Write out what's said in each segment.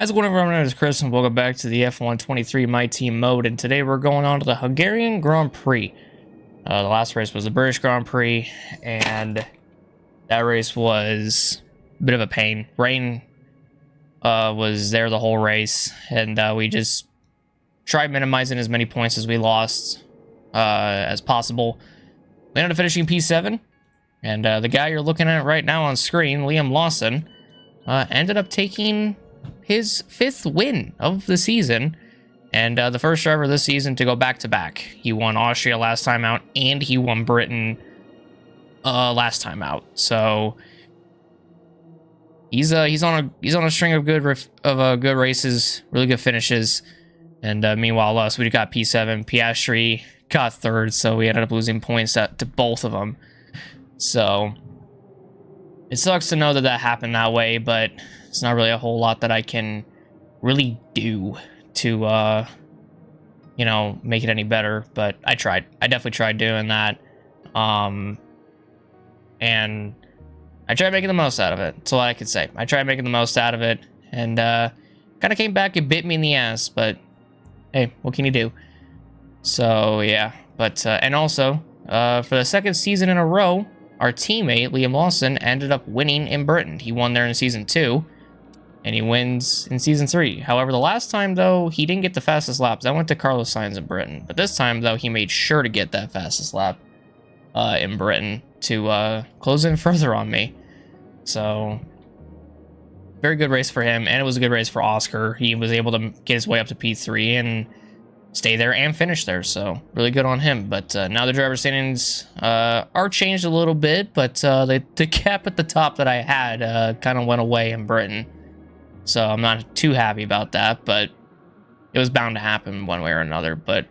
How's it going, everyone? My name is Chris, and welcome back to the F123 My Team mode. And today we're going on to the Hungarian Grand Prix. The last race was the British Grand Prix, and that race was a bit of a pain. Rain was there the whole race, and we just tried minimizing as many points as we lost as possible. We ended up finishing P7, and the guy you're looking at right now on screen, Liam Lawson, ended up taking his 5th win of the season, and the first driver this season to go back-to-back. He won Austria last time out, and he won Britain last time out. So he's on a string of good races, really good finishes. And meanwhile, us, we got P7, Piastri got 3rd, so we ended up losing points to both of them. So it sucks to know that that happened that way, but it's not really a whole lot that I can really do to, you know, make it any better. But I tried. I definitely tried doing that. And I tried making the most out of it. That's all I could say. I tried making the most out of it. And kind of came back and bit me in the ass. But hey, what can you do? So, yeah. But, and also, for the 2nd season in a row, our teammate, Liam Lawson, ended up winning in Britain. He won there in Season 2. And he wins in Season 3. However, the last time, though, he didn't get the fastest laps. That went to Carlos Sainz in Britain. But this time, though, he made sure to get that fastest lap in Britain to close in further on me. So, very good race for him. And it was a good race for Oscar. He was able to get his way up to P3 and stay there and finish there. So, really good on him. But now the driver standings are changed a little bit. But the cap at the top that I had kind of went away in Britain. So I'm not too happy about that, but it was bound to happen one way or another. But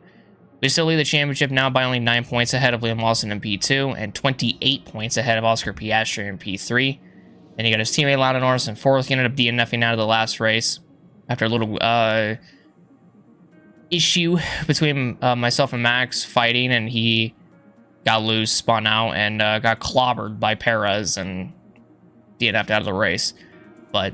we still lead the championship now by only 9 points ahead of Liam Lawson in P2 and 28 points ahead of Oscar Piastri in P3. And he got his teammate Lando Norris in 4th. He ended up DNFing out of the last race after a little issue between myself and Max fighting, and he got loose, spun out, and got clobbered by Perez and DNF'd out of the race. But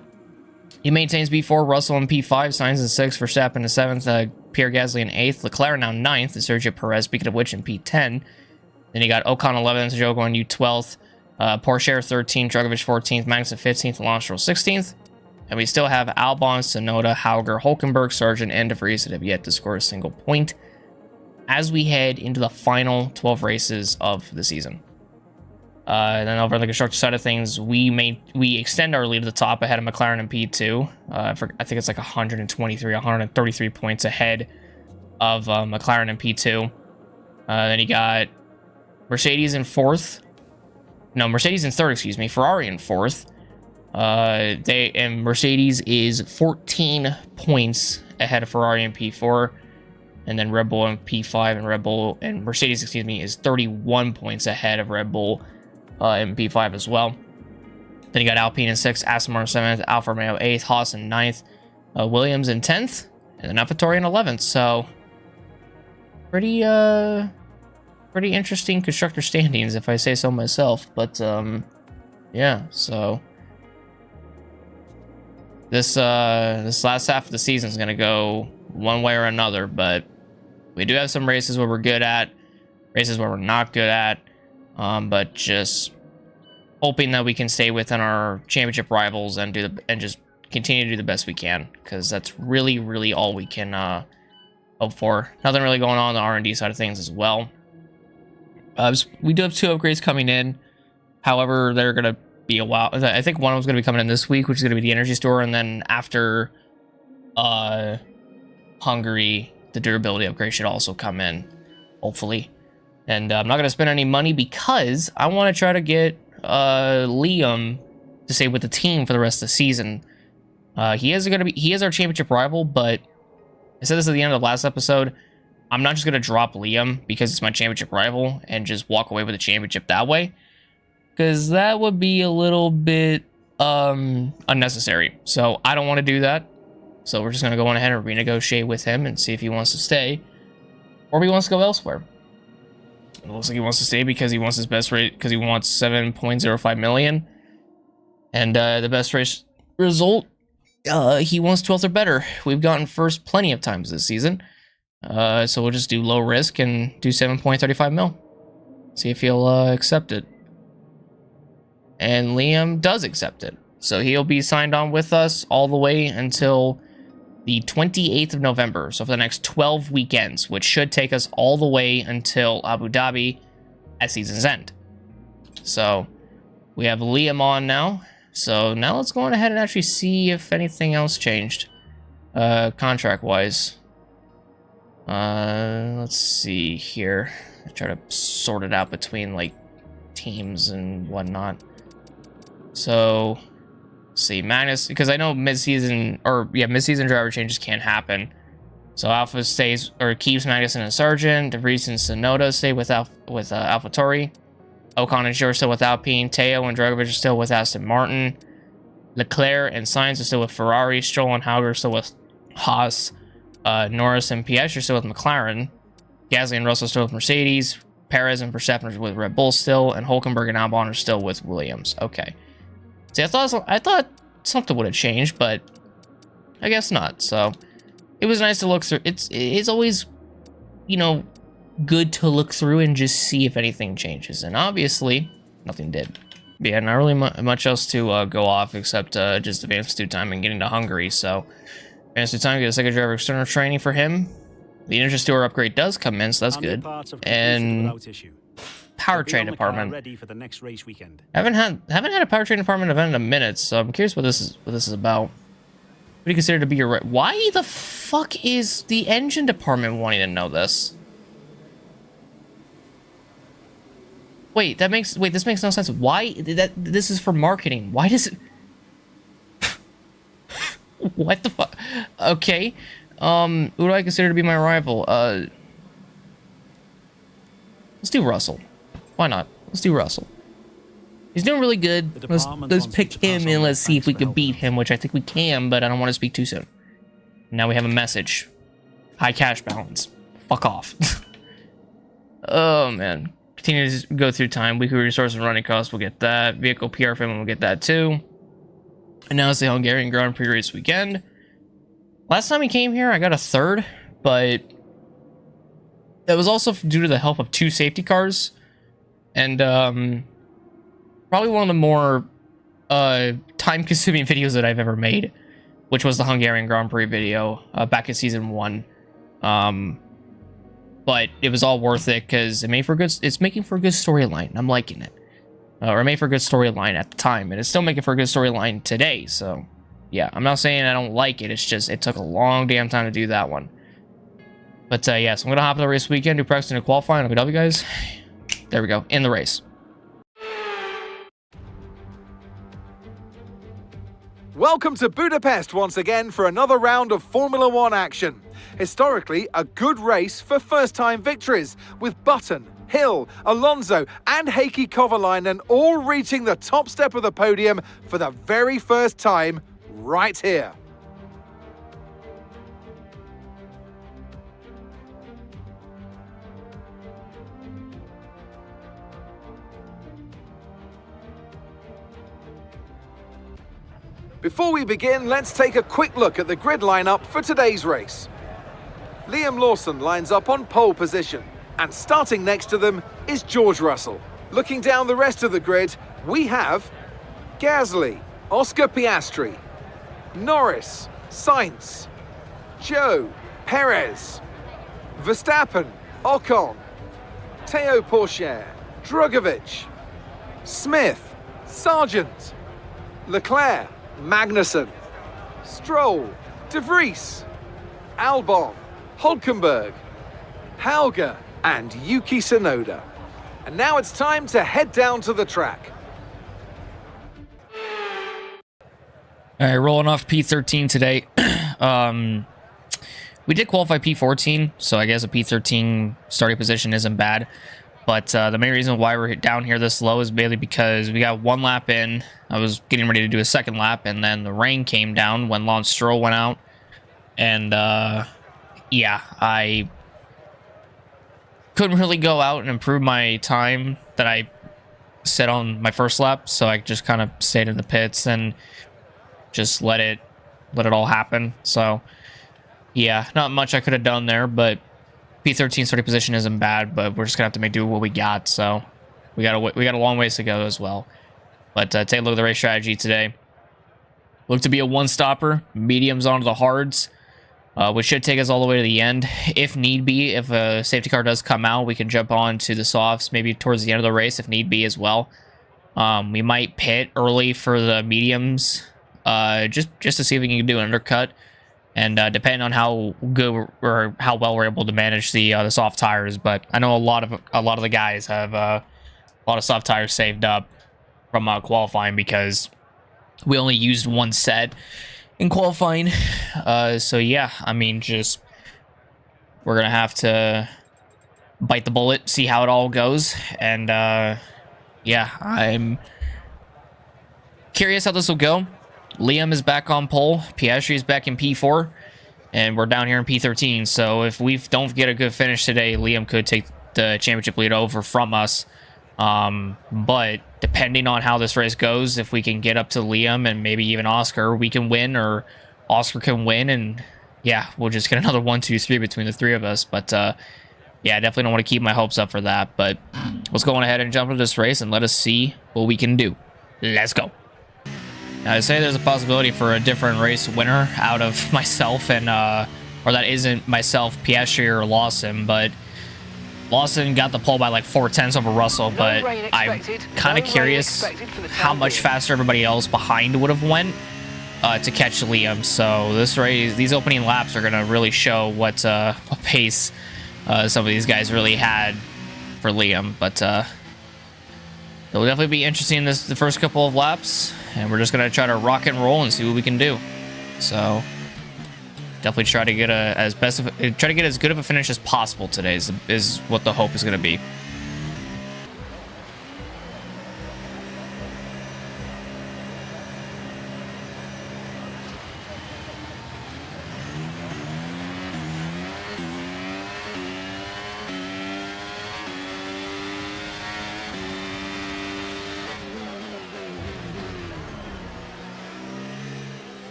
he maintains P4, Russell in P5, Sainz in 6th, Verstappen in 7th, Pierre Gasly in 8th, Leclerc now 9th, and Sergio Perez, speaking of which, in P10. Then you got Ocon 11th, Joe going you 12th, Porsche 13th, Drugovich 14th, Max 15th, and Lance Stroll 16th. And we still have Albon, Tsunoda, Hauger, Hulkenberg, Sargent, and De Vries that have yet to score a single point as we head into the final 12 races of the season. And then over on the constructor side of things, we extend our lead to the top ahead of McLaren in P2. I think it's like 133 points ahead of McLaren in P2. Then you got Mercedes in 4th. No, Mercedes in 3rd, excuse me. Ferrari in 4th. And Mercedes is 14 points ahead of Ferrari in P4. And then Red Bull in P5 and Mercedes, excuse me, is 31 points ahead of Red Bull in P5 as well. Then you got Alpine in 6th, Aston Martin 7th, Alfa Romeo 8th, Haas in 9th, Williams in 10th, and then AlphaTauri in 11th. So pretty interesting constructor standings, if I say so myself. But yeah, so this last half of the season is gonna go one way or another. But we do have some races where we're good at, races where we're not good at. But just hoping that we can stay within our championship rivals and just continue to do the best we can, because that's really, really all we can hope for. Nothing really going on the R&D side of things as well. We do have 2 upgrades coming in. However, they're going to be a while. I think one of them's going to be coming in this week, which is going to be the energy store, and then after Hungary, the durability upgrade should also come in, hopefully. And I'm not going to spend any money because I want to try to get Liam to stay with the team for the rest of the season. He is our championship rival, but I said this at the end of the last episode. I'm not just going to drop Liam because it's my championship rival and just walk away with the championship that way, because that would be a little bit unnecessary. So I don't want to do that. So we're just going to go on ahead and renegotiate with him and see if he wants to stay or if he wants to go elsewhere. It looks like he wants to stay because he wants his best rate, because he wants 7.05 million. And the best race result he wants 12th or better. We've gotten first plenty of times this season. So we'll just do low risk and do 7.35 mil. See if he'll accept it. And Liam does accept it. So he'll be signed on with us all the way until the 28th of November. So for the next 12 weekends, which should take us all the way until Abu Dhabi at season's end. So we have Liam on now. So now let's go on ahead and actually see if anything else changed contract-wise. Let's see here. I try to sort it out between like teams and whatnot. So let's see, Magnus, because I know mid-season driver changes can't happen. So Alpha stays or keeps Magnussen and Sargent. DeVries and Sonoda stay with AlphaTauri. Ocon and Shore still with Alpine. Teo and Dragovic are still with Aston Martin. Leclerc and Sainz are still with Ferrari. Stroll and Hauger are still with Haas. Norris and Piastri are still with McLaren. Gasly and Russell are still with Mercedes. Perez and Verstappen are with Red Bull still. And Hulkenberg and Albon are still with Williams. Okay. See, I thought something would have changed, but I guess not. So it was nice to look through. It's always, you know, good to look through and just see if anything changes. And obviously, nothing did. Yeah, not really much else to go off except just advanced due time and getting to Hungary. So advanced due time, get a second driver external training for him. The Energy Store upgrade does come in, so that's good. And powertrain department. Ready for the next race weekend. Haven't had a powertrain department event in a minute, so I'm curious what this is about. What do you consider to be your right? Why the fuck is the engine department wanting to know this? Wait, this makes no sense. Why this is for marketing? Why does it? What the fuck? Okay. Who do I consider to be my rival? Let's do Russell. Why not? Let's do Russell. He's doing really good. Let's pick him and let's see if we can beat him, which I think we can, but I don't want to speak too soon. Now we have a message. High cash balance. Fuck off. Oh, man. Continue to go through time. Weekly resource and running costs, we'll get that. Vehicle PR film, we'll get that too. And now it's the Hungarian Grand Prix race weekend. Last time he came here, I got a third, but that was also due to the help of 2 safety cars. And probably one of the more time-consuming videos that I've ever made, which was the Hungarian Grand Prix video back in season 1. But it was all worth it because it's making for a good storyline. I'm liking it. Or it made for a good storyline at the time, and it's still making for a good storyline today. So, yeah, I'm not saying I don't like it. It's just it took a long damn time to do that one. But yeah, so I'm gonna hop in the race weekend, do practice and qualifying. I'll be W, guys. There we go, in the race. Welcome to Budapest once again for another round of Formula One action. Historically, a good race for first-time victories, with Button, Hill, Alonso and Heikki Kovalainen all reaching the top step of the podium for the very first time right here. Before we begin, let's take a quick look at the grid lineup for today's race. Liam Lawson lines up on pole position, and starting next to them is George Russell. Looking down the rest of the grid, we have Gasly, Oscar Piastri, Norris, Sainz, Joe, Perez, Verstappen, Ocon, Teo Pourchaire, Drugovic, Smith, Sargent, Leclerc, Magnussen, Stroll, De Vries, Albon, Hulkenberg, Hauger and Yuki Tsunoda. And now it's time to head down to the track. All right, rolling off P13 today. We did qualify P14, so I guess a P13 starting position isn't bad. But the main reason why we're down here this low is mainly because we got 1 lap in. I was getting ready to do a 2nd lap, and then the rain came down when Lance Stroll went out. And, yeah, I couldn't really go out and improve my time that I set on my 1st lap, so I just kind of stayed in the pits and just let it let it all happen. So yeah, not much I could have done there, but P13 starting position isn't bad, but we're just gonna have to make do with what we got. So we got a long ways to go as well. But take a look at the race strategy today. Look to be a one-stopper, mediums onto the hards, which should take us all the way to the end. If need be, if a safety car does come out, we can jump on to the softs, maybe towards the end of the race if need be as well. We might pit early for the mediums, just to see if we can do an undercut. And depending on how good or how well we're able to manage the soft tires, but I know a lot of the guys have a lot of soft tires saved up from qualifying because we only used one set in qualifying. So yeah, I mean, just we're gonna have to bite the bullet, see how it all goes, and yeah, I'm curious how this will go. Liam is back on pole, Piastri is back in P4, and we're down here in P13. So if we don't get a good finish today, Liam could take the championship lead over from us. But depending on how this race goes, if we can get up to Liam and maybe even Oscar, we can win, or Oscar can win, and yeah, we'll just get another 1, 2, 3 between the three of us. But yeah, I definitely don't want to keep my hopes up for that. But let's go on ahead and jump into this race and let us see what we can do. Let's go. Now, I say there's a possibility for a different race winner out of myself and, or that isn't myself, Piastri or Lawson, but Lawson got the pole by like 4/10 over Russell, but I'm kind of curious how much faster everybody else behind would have went to catch Liam. So this race, these opening laps are going to really show what pace some of these guys really had for Liam. But it'll definitely be interesting the first couple of laps, and we're just going to try to rock and roll and see what we can do. So definitely try to get as good of a finish as possible today is what the hope is going to be.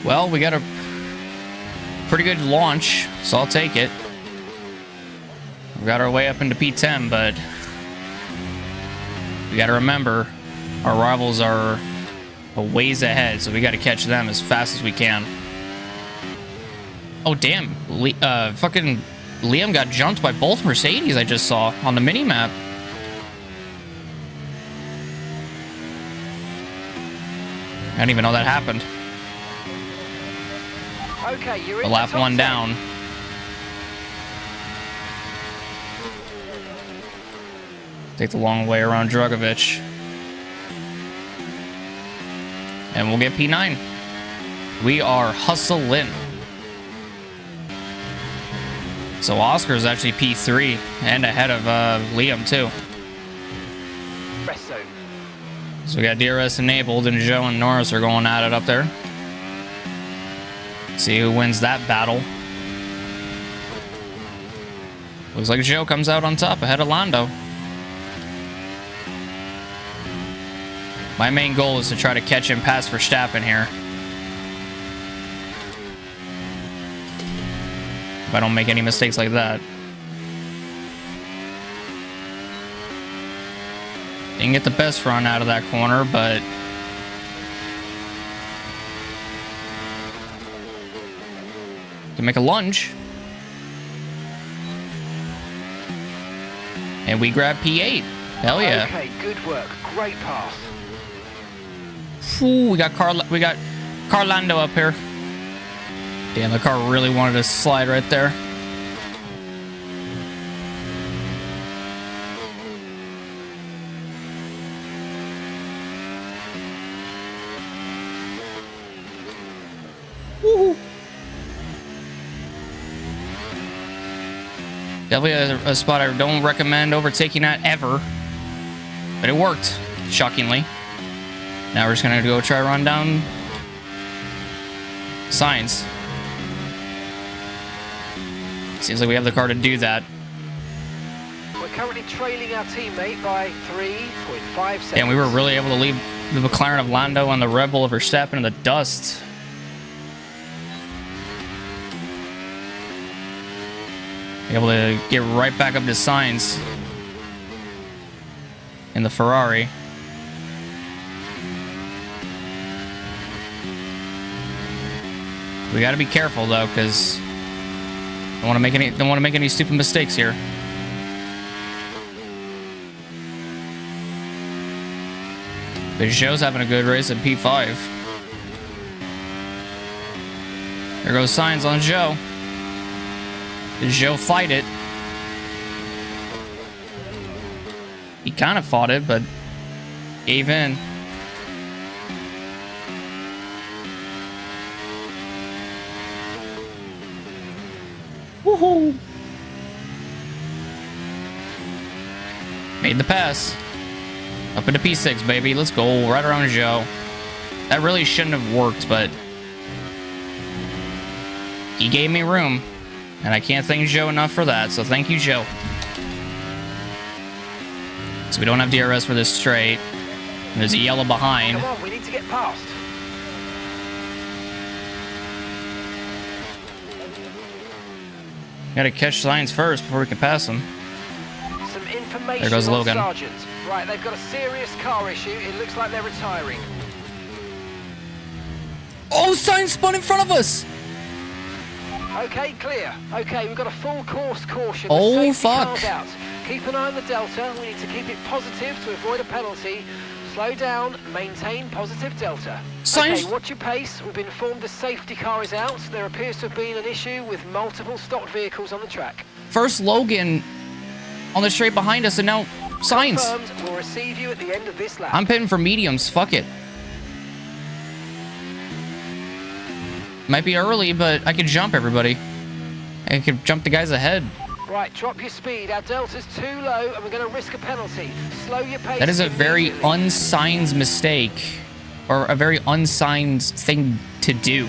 Well, we got a pretty good launch, so I'll take it. We got our way up into P10, but we got to remember our rivals are a ways ahead, so we got to catch them as fast as we can. Oh, damn. Fucking Liam got jumped by both Mercedes I just saw on the mini-map. I didn't even know that happened. Okay, you're in the lap one down. Take the long way around Dragovich. And we'll get P9. We are hustling. So Oscar's actually P3 and ahead of Liam too. Rest zone. So we got DRS enabled, and Joe and Norris are going at it up there. See who wins that battle. Looks like Joe comes out on top ahead of Lando. My main goal is to try to catch him past Verstappen here. If I don't make any mistakes like that. Didn't get the best run out of that corner, but can make a lunge. And we grab P8. Hell yeah. Okay, good work. Great pass. Ooh, we got Carlando up here. Damn, the car really wanted to slide right there. Woohoo. Definitely a spot I don't recommend overtaking at ever. But it worked, shockingly. Now we're just gonna go try run down Sainz. Seems like we have the car to do that. We're currently trailing our teammate by 3.5 seconds. And we were really able to leave the McLaren of Lando and the Red Bull of Verstappen in the dust. Able to get right back up to Sainz in the Ferrari. We got to be careful though, because don't want to make any stupid mistakes here. Peugeot's having a good race at P5. There goes Sainz on Joe. Did Joe fight it? He kind of fought it, but gave in. Woohoo! Made the pass. Up into P6, baby. Let's go. Right around Joe. That really shouldn't have worked, but he gave me room. And I can't thank Joe enough for that, so thank you, Joe. So we don't have DRS for this straight. There's a yellow behind. Come on, we need to get past. Gotta catch Sainz first before we can pass him. Some information There goes on Logan. Sargent. Right, they've got a serious car issue. It looks like they're retiring. Oh, Sainz spun in front of us! Okay, clear. Okay, we've got a full course caution. Oh, The safety fuck. car's out. Keep an eye on the delta. We need to keep it positive to avoid a penalty. Slow down, maintain positive delta. Sainz- Okay, watch your pace. We've been informed the safety car is out. There appears to have been an issue with multiple stopped vehicles on the track. First Logan on the straight behind us, and now Sainz. Confirmed, we'll receive you at the end of this lap. I'm pitting for mediums. Fuck it. Might be early, but I could jump everybody. I could jump the guys ahead. Right, drop your speed. Our delta's too low, and we're going to risk a penalty. Slow your pace. That is a very immediately. unsigned mistake, or a very unsigned thing to do.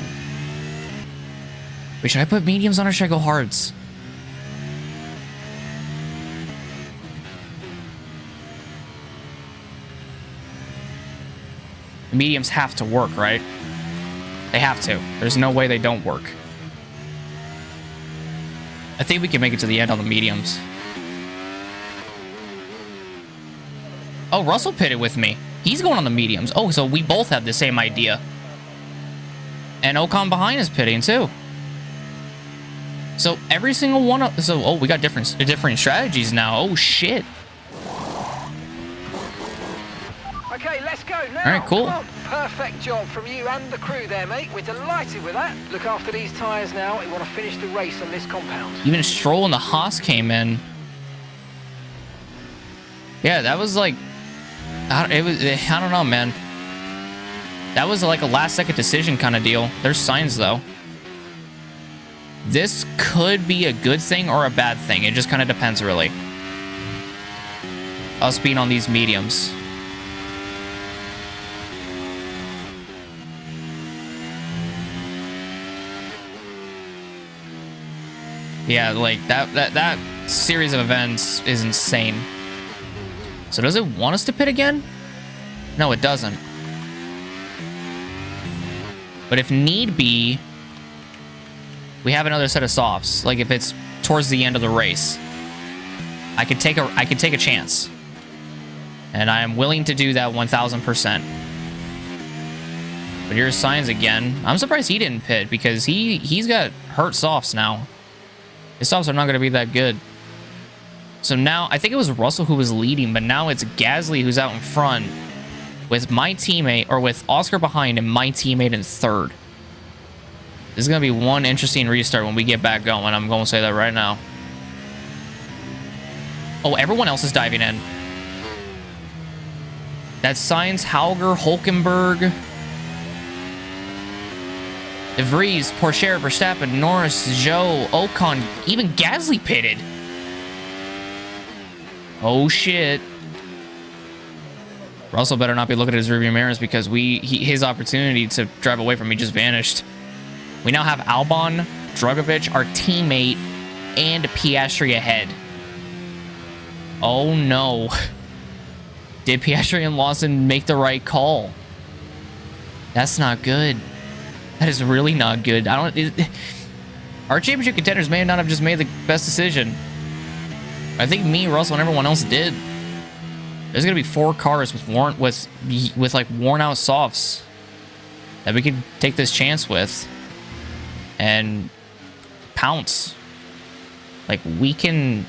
Wait, should I put mediums on or should I go hards? The mediums have to work, right? They have to. There's no way they don't work. I think we can make it to the end on the mediums. Oh, Russell pitted with me. He's going on the mediums. Oh, so we both have the same idea. And Ocon behind is pitting too. So every single one of... So, oh, we got different strategies now. Oh, shit. Okay, let's go now. All right, cool. Come on. Perfect job from you and the crew there, mate. We're delighted with that. Look after these tyres now. We want to finish the race on this compound. Even Stroll and the Haas came in. Yeah, that was like... I don't know, man. That was like a last-second decision kind of deal. There's signs, though. This could be a good thing or a bad thing. It just kind of depends, really. Us being on these mediums. Yeah, like that series of events is insane. So does it want us to pit again? No, it doesn't. But if need be, we have another set of softs. Like if it's towards the end of the race, I could take a chance, and I am willing to do that 1000%. But here's Sainz again. I'm surprised he didn't pit because he's got hurt softs now. His softs are not going to be that good. So now, I think it was Russell who was leading, but now it's Gasly who's out in front with my teammate, or with Oscar behind and my teammate in third. This is going to be one interesting restart when we get back going. I'm going to say that right now. Oh, everyone else is diving in. That's Sainz, Hauger, Hulkenberg, De Vries, Porsche, Verstappen, Norris, Joe, Ocon, even Gasly pitted. Oh, shit. Russell better not be looking at his rearview mirrors because his opportunity to drive away from me just vanished. We now have Albon, Drugovich, our teammate, and Piastri ahead. Oh, no. Did Piastri and Lawson make the right call? That's not good. That is really not good. Our championship contenders may not have just made the best decision. I think me, Russell, and everyone else did. There's gonna be 4 cars with like worn out softs that we could take this chance with and pounce. Like we can.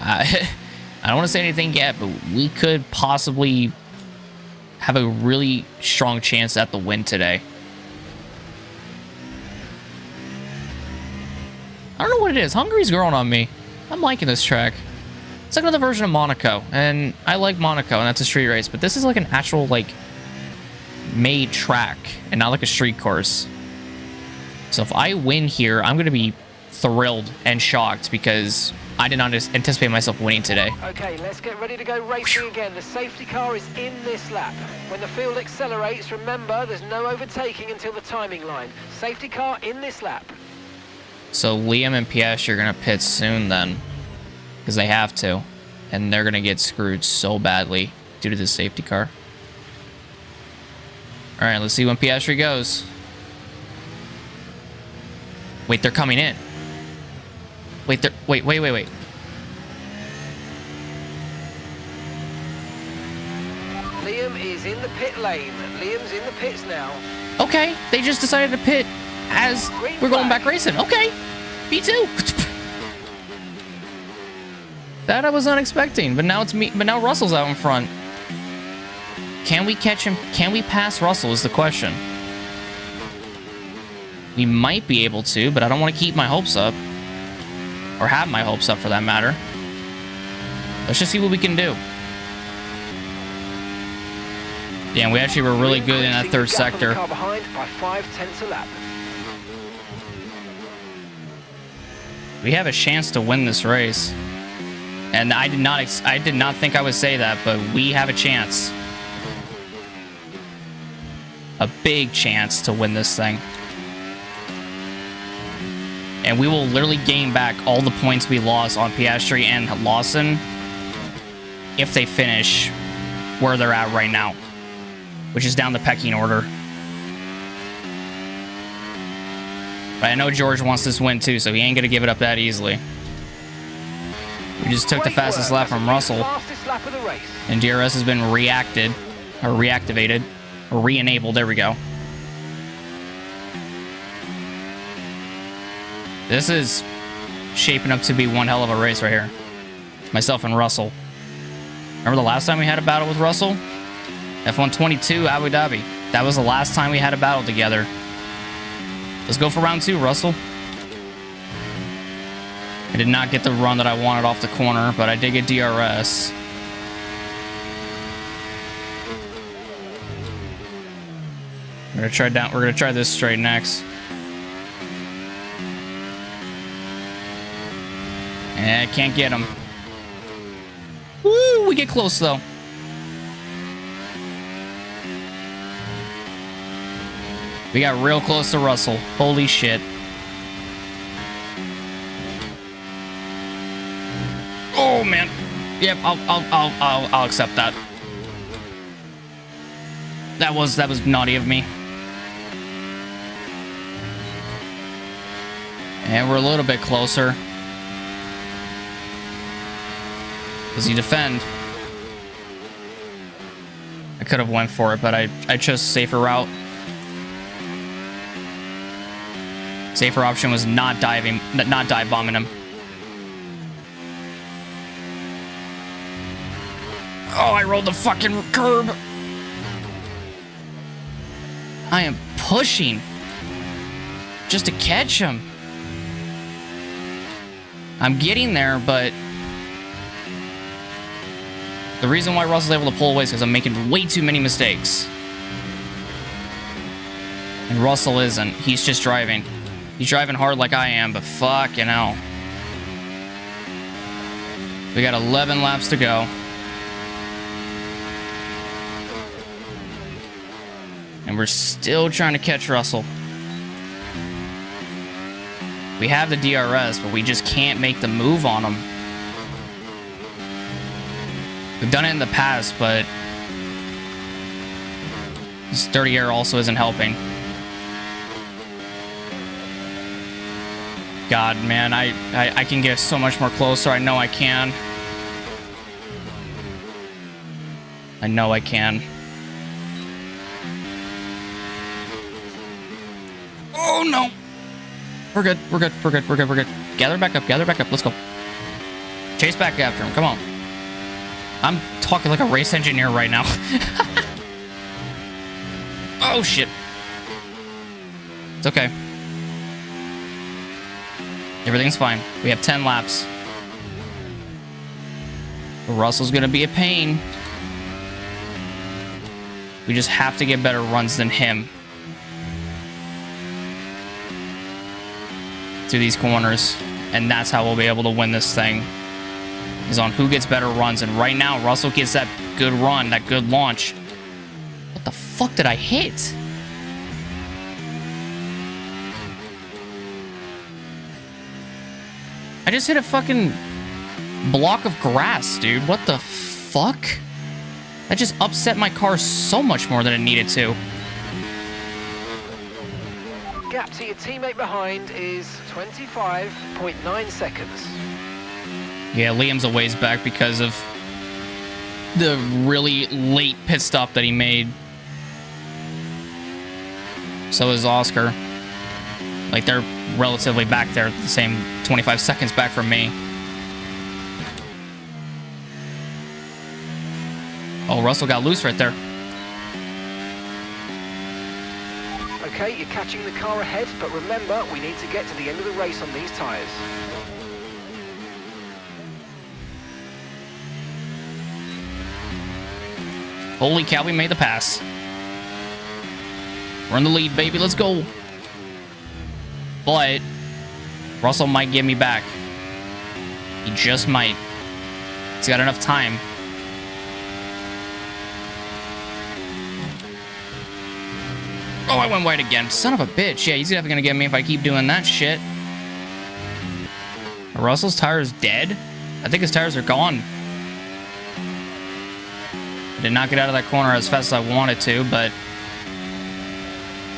I don't want to say anything yet, but we could possibly have a really strong chance at the win today. I don't know what it is. Hungary's growing on me. I'm liking this track. It's like another version of Monaco, and I like Monaco, and that's a street race, but this is like an actual, like, made track, and not like a street course. So if I win here, I'm going to be thrilled and shocked because I did not anticipate myself winning today. Okay, let's get ready to go racing again. The safety car is in this lap. When the field accelerates, remember, there's no overtaking until the timing line. Safety car in this lap. So Liam and Piastri are going to pit soon then. Because they have to. And they're going to get screwed so badly due to the safety car. Alright, let's see when Piastri goes. Wait, they're coming in. Wait. Liam is in the pit lane. Liam's in the pits now. Okay, they just decided to pit as we're going back racing. Okay, me too. That I was not expecting, but now it's me. But now Russell's out in front. Can we catch him? Can we pass Russell is the question. We might be able to, but I don't want to keep my hopes up. Or have my hopes up for that matter. Let's just see what we can do. Damn, we actually were really good in that third sector. Car behind by 5/10 a lap. We have a chance to win this race. And I did not think I would say that, but we have a chance. A big chance to win this thing. And we will literally gain back all the points we lost on Piastri and Lawson if they finish where they're at right now, which is down the pecking order. But I know George wants this win too, so he ain't gonna give it up that easily. We just took the fastest lap from Russell, and DRS has been reactivated, or re-enabled. There we go. This is shaping up to be one hell of a race right here. Myself and Russell. Remember the last time we had a battle with Russell? F122 Abu Dhabi. That was the last time we had a battle together. Let's go for round 2, Russell. I did not get the run that I wanted off the corner, but I did get DRS. We're gonna try this straight next. I can't get him. Woo! We get close though. We got real close to Russell. Holy shit. Oh man. Yep, I'll accept that. That was naughty of me. And we're a little bit closer. Does he defend? I could have went for it, but I chose a safer route. Safer option was not dive bombing him. Oh, I rolled the fucking curb. I am pushing just to catch him. I'm getting there, but the reason why Russell's able to pull away is because I'm making way too many mistakes. And Russell isn't. He's just driving. He's driving hard like I am, but fucking hell. We got 11 laps to go. And we're still trying to catch Russell. We have the DRS, but we just can't make the move on him. We've done it in the past, but this dirty air also isn't helping. God, man, I can get so much more closer. I know I can. I know I can. Oh, no. We're good. We're good. We're good. We're good. We're good. Gather back up. Gather back up. Let's go. Chase back after him. Come on. I'm talking like a race engineer right now. Oh, shit. It's okay. Everything's fine. We have 10 laps. Russell's going to be a pain. We just have to get better runs than him. Through these corners. And that's how we'll be able to win this thing. Is on who gets better runs. And right now, Russell gets that good run, that good launch. What the fuck did I hit? I just hit a fucking block of grass, dude. What the fuck? That just upset my car so much more than it needed to. Gap to your teammate behind is 25.9 seconds. Yeah, Liam's a ways back because of the really late pit stop that he made. So is Oscar. Like, they're relatively back there, the same 25 seconds back from me. Oh, Russell got loose right there. Okay, you're catching the car ahead, but remember, we need to get to the end of the race on these tyres. Holy cow, we made the pass. We're in the lead, baby. Let's go. But Russell might get me back. He just might. He's got enough time. Oh, I went wide again. Son of a bitch. Yeah, he's definitely gonna get me if I keep doing that shit. Russell's tire is dead? I think his tires are gone. I did not get out of that corner as fast as I wanted to, but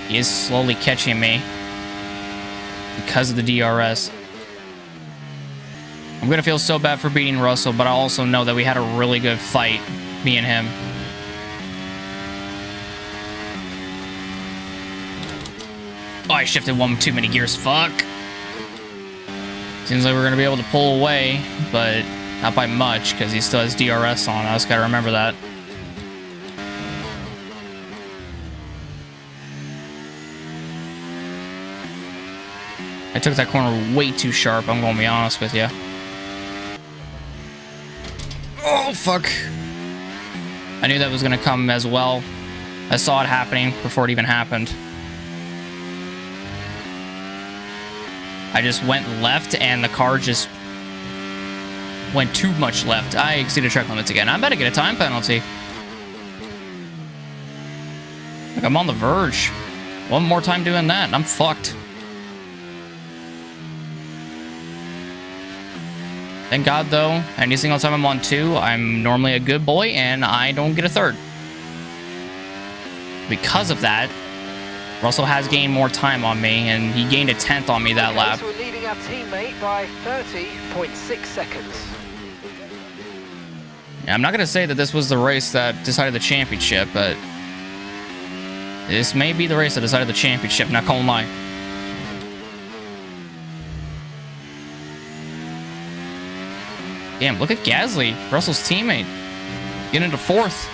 he is slowly catching me because of the DRS. I'm gonna feel so bad for beating Russell, but I also know that we had a really good fight, me and him. Oh, I shifted one too many gears. Fuck. Seems like we're gonna be able to pull away, but not by much because he still has DRS on. I just gotta remember that. I took that corner way too sharp, I'm gonna be honest with you. Oh, fuck. I knew that was gonna come as well. I saw it happening before it even happened. I just went left and the car just went too much left. I exceeded track limits again. I'm about to get a time penalty. Like, I'm on the verge. One more time doing that and I'm fucked. Thank God, though, any single time I'm on 2, I'm normally a good boy, and I don't get a 3rd. Because of that, Russell has gained more time on me, and he gained a 10th on me that lap. So we're leading our teammate by 30.6 seconds. Yeah, I'm not going to say that this was the race that decided the championship, but this may be the race that decided the championship, not gonna lie. Damn, look at Gasly, Russell's teammate. Getting into 4th.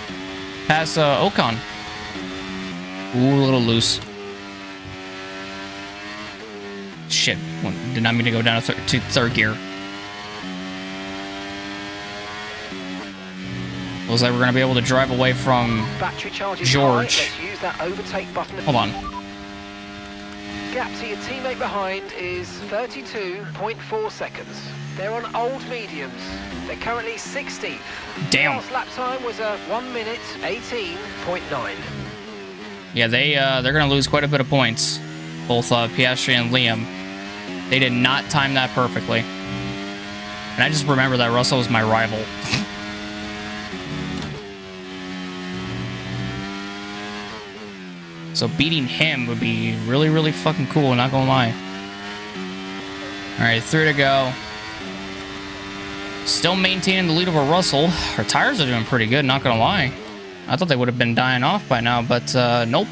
Past Ocon. Ooh, a little loose. Shit, did not mean to go down to 3rd gear. Looks like we're going to be able to drive away from Battery charge is George. high. Let's use that overtake button. Hold on. gap to your teammate behind is 32.4 seconds. They're on old mediums. They're currently 16th. Damn. Last lap time was a 1 minute 18.9. Yeah, they're gonna lose quite a bit of points. Both Piastri and Liam. They did not time that perfectly. And I just remember that Russell was my rival. So beating him would be really, really fucking cool, not gonna lie. Alright, 3 to go. Still maintaining the lead over Russell. Our tires are doing pretty good, not gonna lie. I thought they would have been dying off by now, but nope.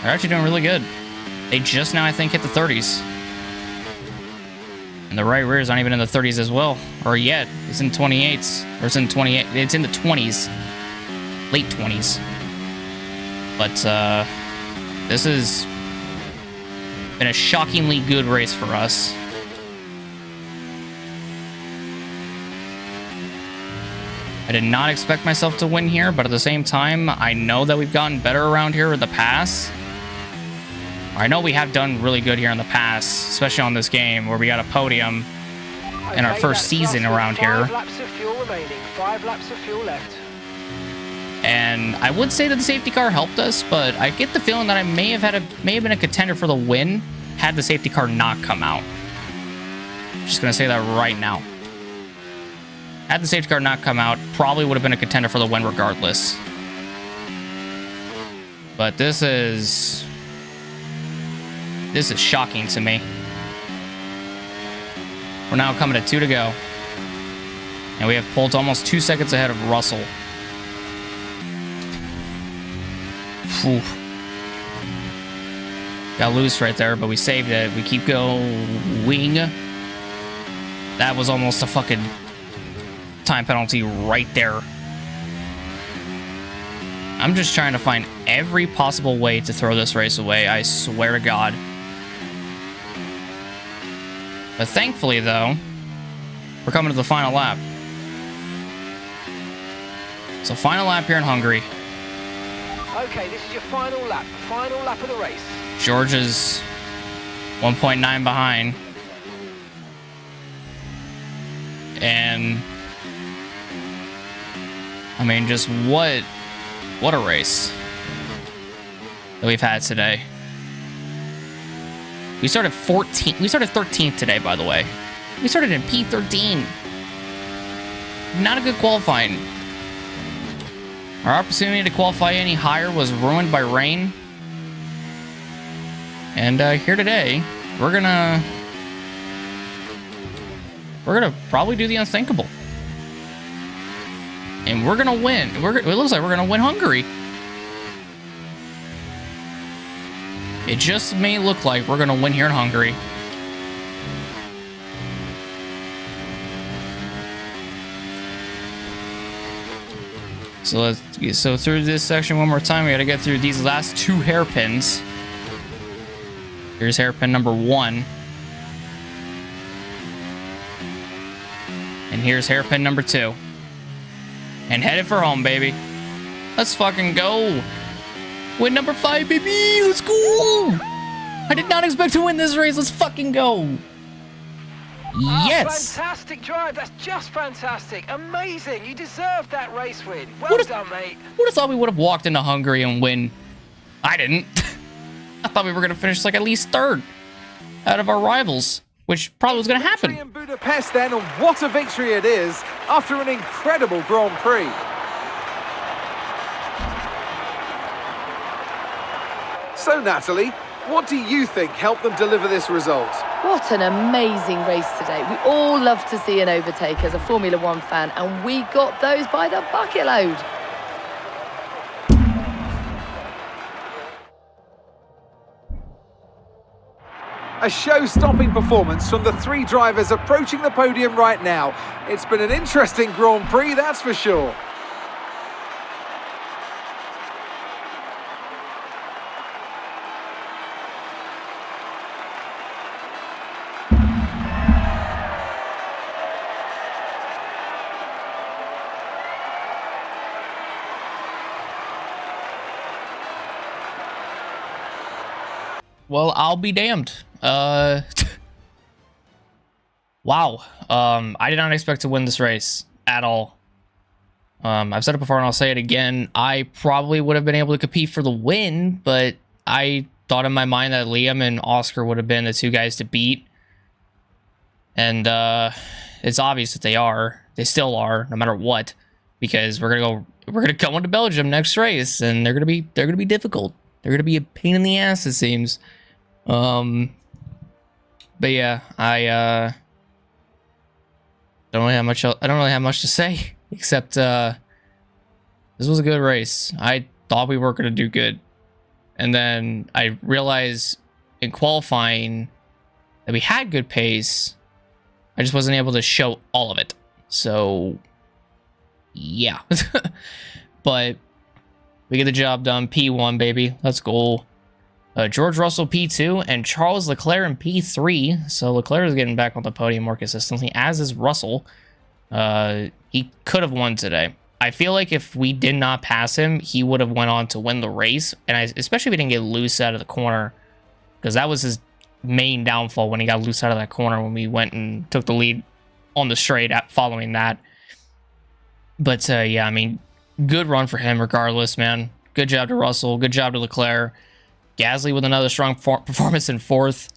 They're actually doing really good. They just now, I think, hit the 30s. And the right rear is not even in the 30s as well. Or yet. It's in 28s. Or it's in 28. It's in the 20s. Late 20s. But this has been a shockingly good race for us. I did not expect myself to win here, but at the same time, I know that we've gotten better around here in the past. I know we have done really good here in the past, especially on this game where we got a podium in our first season around here. 5 laps of fuel remaining. 5 laps of fuel left. And I would say that the safety car helped us, but I get the feeling that I may have been a contender for the win had the safety car not come out. Just gonna say that right now. Had the safety car not come out, probably would have been a contender for the win regardless. But this is shocking to me. We're now coming to 2 to go. And we have pulled almost 2 seconds ahead of Russell. Whew. Got loose right there, but we saved it. We keep going. That was almost a fucking time penalty right there. I'm just trying to find every possible way to throw this race away, I swear to God. But thankfully, though, we're coming to the final lap. So final lap here in Hungary. Okay, this is your final lap of the race. George is 1.9 behind. And I mean, just what a race that we've had today. We started 13th today, by the way. We started in P13. Not a good qualifying. Our opportunity to qualify any higher was ruined by rain. And here today, we're gonna probably do the unthinkable. And we're gonna win. It looks like we're gonna win Hungary. It just may look like we're gonna win here in Hungary. So through this section one more time, we gotta get through these last 2 hairpins. Here's hairpin number 1. And here's hairpin number 2. And headed for home, baby. Let's fucking go. Win number 5, baby. Let's go. I did not expect to win this race. Let's fucking go. Yes. Oh, fantastic drive. That's just fantastic. Amazing. You deserved that race win. Well done, mate. Would have thought we would have walked into Hungary and win. I didn't. I thought we were going to finish like at least 3rd out of our rivals, which probably was going to happen. In Budapest then, and what a victory it is after an incredible Grand Prix. So Natalie, what do you think helped them deliver this result? What an amazing race today. We all love to see an overtake as a Formula One fan, and we got those by the bucket load. A show-stopping performance from the 3 drivers approaching the podium right now. It's been an interesting Grand Prix, that's for sure. Well, I'll be damned. Wow. I did not expect to win this race at all. I've said it before and I'll say it again. I probably would have been able to compete for the win, but I thought in my mind that Liam and Oscar would have been the two guys to beat. And it's obvious that they are. They still are, no matter what, because we're gonna go into Belgium next race, and they're gonna be difficult. They're gonna be a pain in the ass, it seems. But yeah, I don't really have much. I don't really have much to say except this was a good race. I thought we were gonna do good, and then I realized in qualifying that we had good pace. I just wasn't able to show all of it. So yeah, but we get the job done. P1, baby. Let's go. George Russell P2 and Charles Leclerc in P3. So Leclerc is getting back on the podium more consistently, as is Russell. He could have won today. I feel like if we did not pass him, he would have went on to win the race. And especially if he didn't get loose out of the corner, because that was his main downfall when he got loose out of that corner when we went and took the lead on the straight following that. But yeah, I mean, good run for him regardless, man. Good job to Russell. Good job to Leclerc. Gasly with another strong performance in 4th.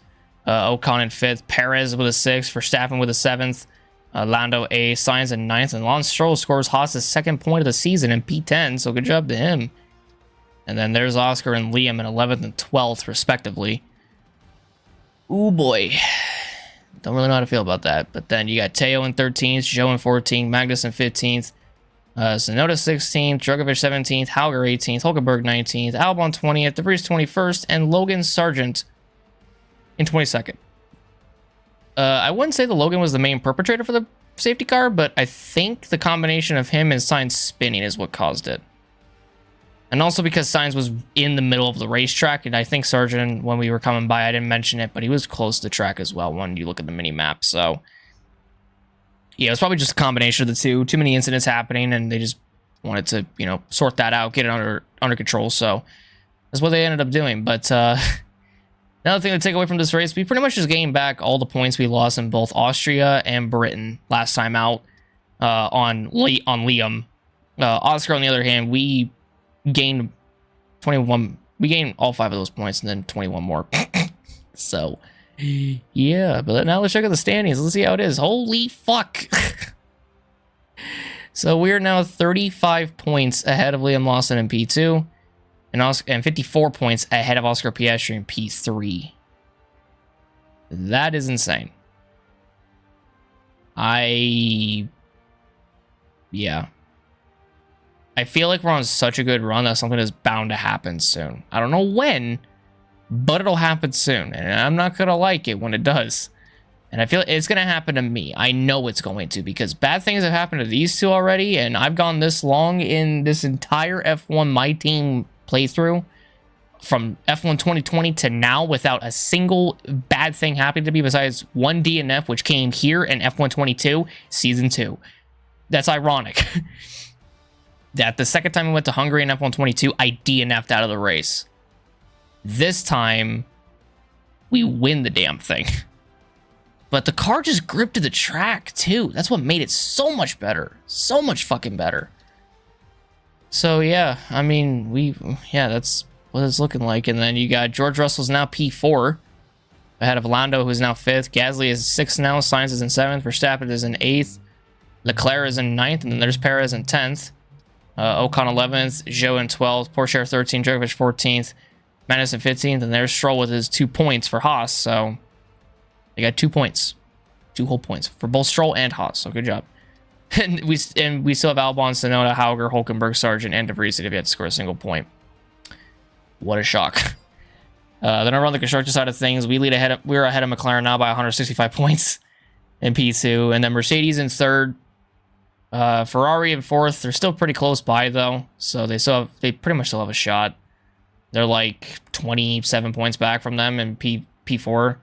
Ocon in 5th. Perez with a 6th. Verstappen with a 7th. Lando A. Sainz in 9th. And Lance Stroll scores Haas's 2nd point of the season in P10. So good job to him. And then there's Oscar and Liam in 11th and 12th, respectively. Ooh, boy. Don't really know how to feel about that. But then you got Teo in 13th, Zhou in 14th, Magnus in 15th, Tsunoda 16th, Drogovic 17th, Hauger 18th, Hulkenberg 19th, Albon 20th, De Vries 21st, and Logan Sargent in 22nd. I wouldn't say that Logan was the main perpetrator for the safety car, but I think the combination of him and Sainz spinning is what caused it. And also because Sainz was in the middle of the racetrack, and I think Sargent, when we were coming by, I didn't mention it, but he was close to the track as well when you look at the mini map. So yeah, it was probably just a combination of the two. Too many incidents happening, and they just wanted to, you know, sort that out, get it under control. So that's what they ended up doing. But another thing to take away from this race, we pretty much just gained back all the points we lost in both Austria and Britain last time out on Liam. Oscar, on the other hand, we gained 21. We gained all 5 of those points and then 21 more. So yeah, but now let's check out the standings. Let's see how it is. Holy fuck. So we're now 35 points ahead of Liam Lawson in P2 and 54 points ahead of Oscar Piastri in P3. That is insane. Yeah. I feel like we're on such a good run that something is bound to happen soon. I don't know when, but it'll happen soon. And I'm not going to like it when it does. And I feel it's going to happen to me. I know it's going to, because bad things have happened to these two already. And I've gone this long in this entire F1 My Team playthrough from F1 2020 to now without a single bad thing happening to me besides one DNF, which came here in F1 22 Season 2. That's ironic. That the second time we went to Hungary in F1 22, I DNF'd out of the race. This time, we win the damn thing. But the car just gripped to the track, too. That's what made it so much better. So much fucking better. So, yeah, I mean, that's what it's looking like. And then you got George Russell's now P4, ahead of Lando, who's now 5th. Gasly is 6th now. Sainz is in 7th. Verstappen is in 8th. Leclerc is in 9th. And then there's Perez in 10th. Ocon 11th, Zhou in 12th, Porsche 13th, Drogovic 14th, Magnus in 15th, and there's Stroll with his 2 points for Haas. So they got 2 points, 2 whole points for both Stroll and Haas. So good job. And we still have Albon, Tsunoda, Hauger, Hulkenberg, Sargent, and De Vries if you had to score a single point. What a shock. Then over on the constructor side of things, we're ahead of McLaren now by 165 points in P2, and then Mercedes in 3rd. Ferrari in 4th. They're still pretty close by though, so they pretty much still have a shot. They're like 27 points back from them in P4,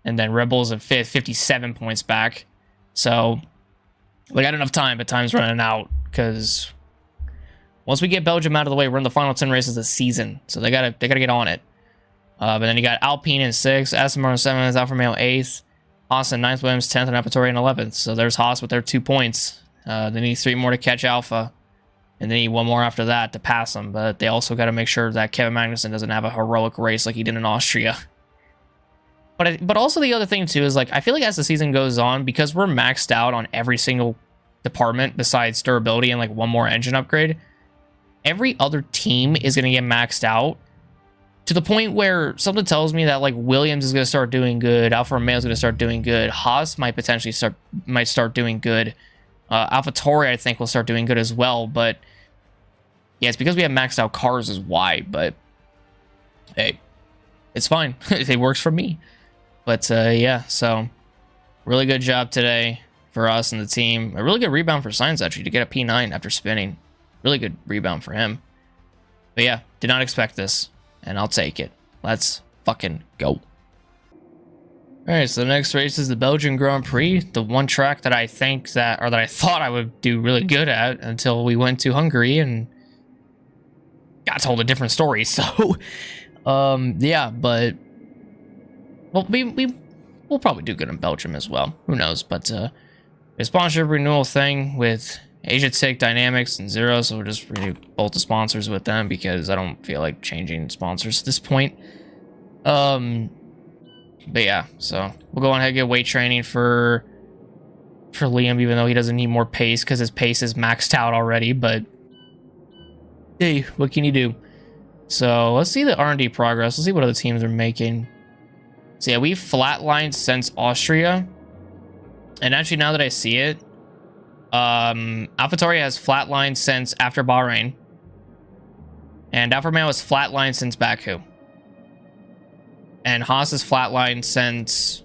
and then Red Bull's in 5th, 57 points back. So we got enough time, but time's running out because once we get Belgium out of the way, we're in the final 10 races of the season, so they gotta get on it. But then you got Alpine in 6th, Aston Martin 7th, Alfa Romeo 8th, Haas in 9th, Williams 10th, and AlphaTauri in 11th. So there's Haas with their 2 points. They need 3 more to catch Alpha, and they need 1 more after that to pass them. But they also got to make sure that Kevin Magnussen doesn't have a heroic race like he did in Austria. But also the other thing too is, like, I feel like as the season goes on, because we're maxed out on every single department besides durability and like 1 more engine upgrade, every other team is going to get maxed out to the point where something tells me that like Williams is going to start doing good, Alfa Romeo is going to start doing good, Haas might potentially start doing good, AlphaTauri I think will start doing good as well. But yeah, it's because we have maxed out cars is why. But hey, it's fine. It works for me. But yeah, so really good job today for us and the team. A really good rebound for Sainz, actually, to get a P9 after spinning. Really good rebound for him. But yeah, did not expect this, and I'll take it. Let's fucking go. Alright, so the next race is the Belgian Grand Prix. The one track that I thought I would do really good at until we went to Hungary and got told a different story. So, yeah, but well, we'll probably do good in Belgium as well. Who knows? But the sponsorship renewal thing with Asiatic Dynamics and Zero, so we'll just renew both the sponsors with them because I don't feel like changing sponsors at this point. But yeah, so we'll go on ahead and get weight training for Liam, even though he doesn't need more pace because his pace is maxed out already. But hey, what can you do? So let's see the R&D progress. Let's see what other teams are making. So yeah, we've flatlined since Austria. And actually, now that I see it, AlphaTauri has flatlined since after Bahrain. And Alfa Romeo has flatlined since Baku. And Haas is flatlined since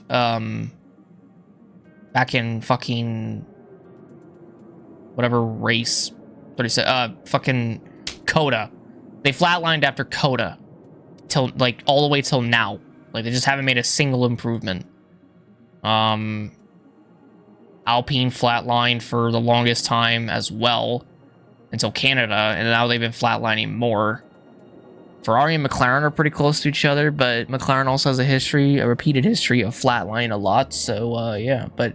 back in fucking whatever race. Fucking Coda. They flatlined after Coda till like all the way till now. Like they just haven't made a single improvement. Alpine flatlined for the longest time as well until Canada, and now they've been flatlining more. Ferrari and McLaren are pretty close to each other, but McLaren also has a repeated history of flatlining a lot. So yeah, but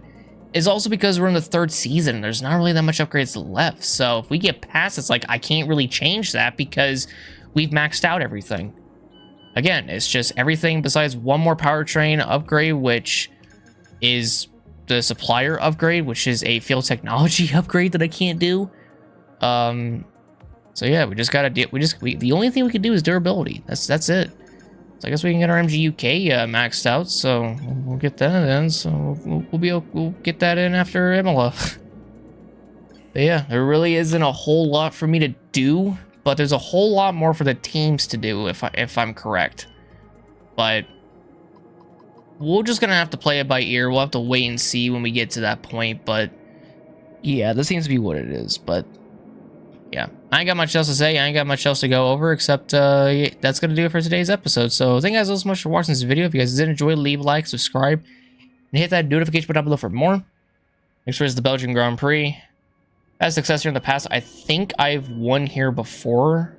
it's also because we're in the 3rd season. There's not really that much upgrades left. So if we get past, it's like I can't really change that because we've maxed out everything. Again, it's just everything besides 1 more powertrain upgrade, which is the supplier upgrade, which is a field technology upgrade that I can't do. So yeah, we just gotta do. The only thing we can do is durability. That's it. So I guess we can get our MGUK maxed out. So we'll get that in. So we'll get that in after Imola. But yeah, there really isn't a whole lot for me to do, but there's a whole lot more for the teams to do if I'm correct. But we're just gonna have to play it by ear. We'll have to wait and see when we get to that point. But yeah, this seems to be what it is. But yeah, I ain't got much else to say. I ain't got much else to go over except yeah, that's gonna do it for today's episode. So thank you guys so much for watching this video. If you guys did enjoy, leave a like, subscribe, and hit that notification button down below for more. Next one is the Belgian Grand Prix. Had success here in the past. I think I've won here before.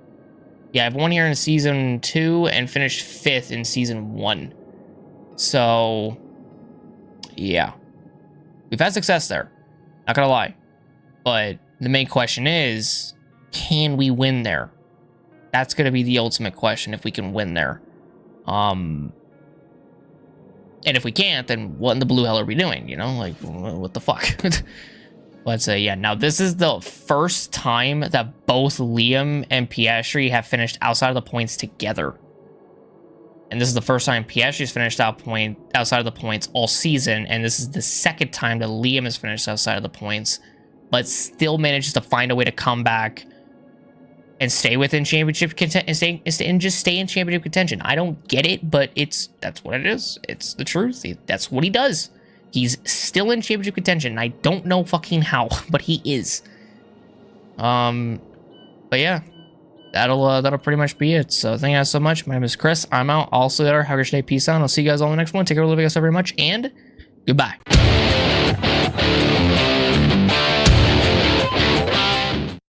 Yeah, I've won here in season 2 and finished 5th in season 1. So yeah, we've had success there, not gonna lie. But the main question is, can we win there? That's gonna be the ultimate question, if we can win there. And if we can't, then what in the blue hell are we doing? You know, like, what the fuck? Let's say, yeah, now this is the first time that both Liam and Piastri have finished outside of the points together. And this is the first time Piastri's finished outside of the points all season, and this is the second time that Liam has finished outside of the points, but still manages to find a way to come back and stay within championship contention and just stay in championship contention. I don't get it, but that's what it is. It's the truth. That's what he does. He's still in championship contention, and I don't know fucking how, but he is. But yeah, that'll pretty much be it. So thank you guys so much. My name is Chris. I'm out. Also, have a great day. Peace out. I'll see you guys all in the next one. Take care. Love you guys so very much, and goodbye.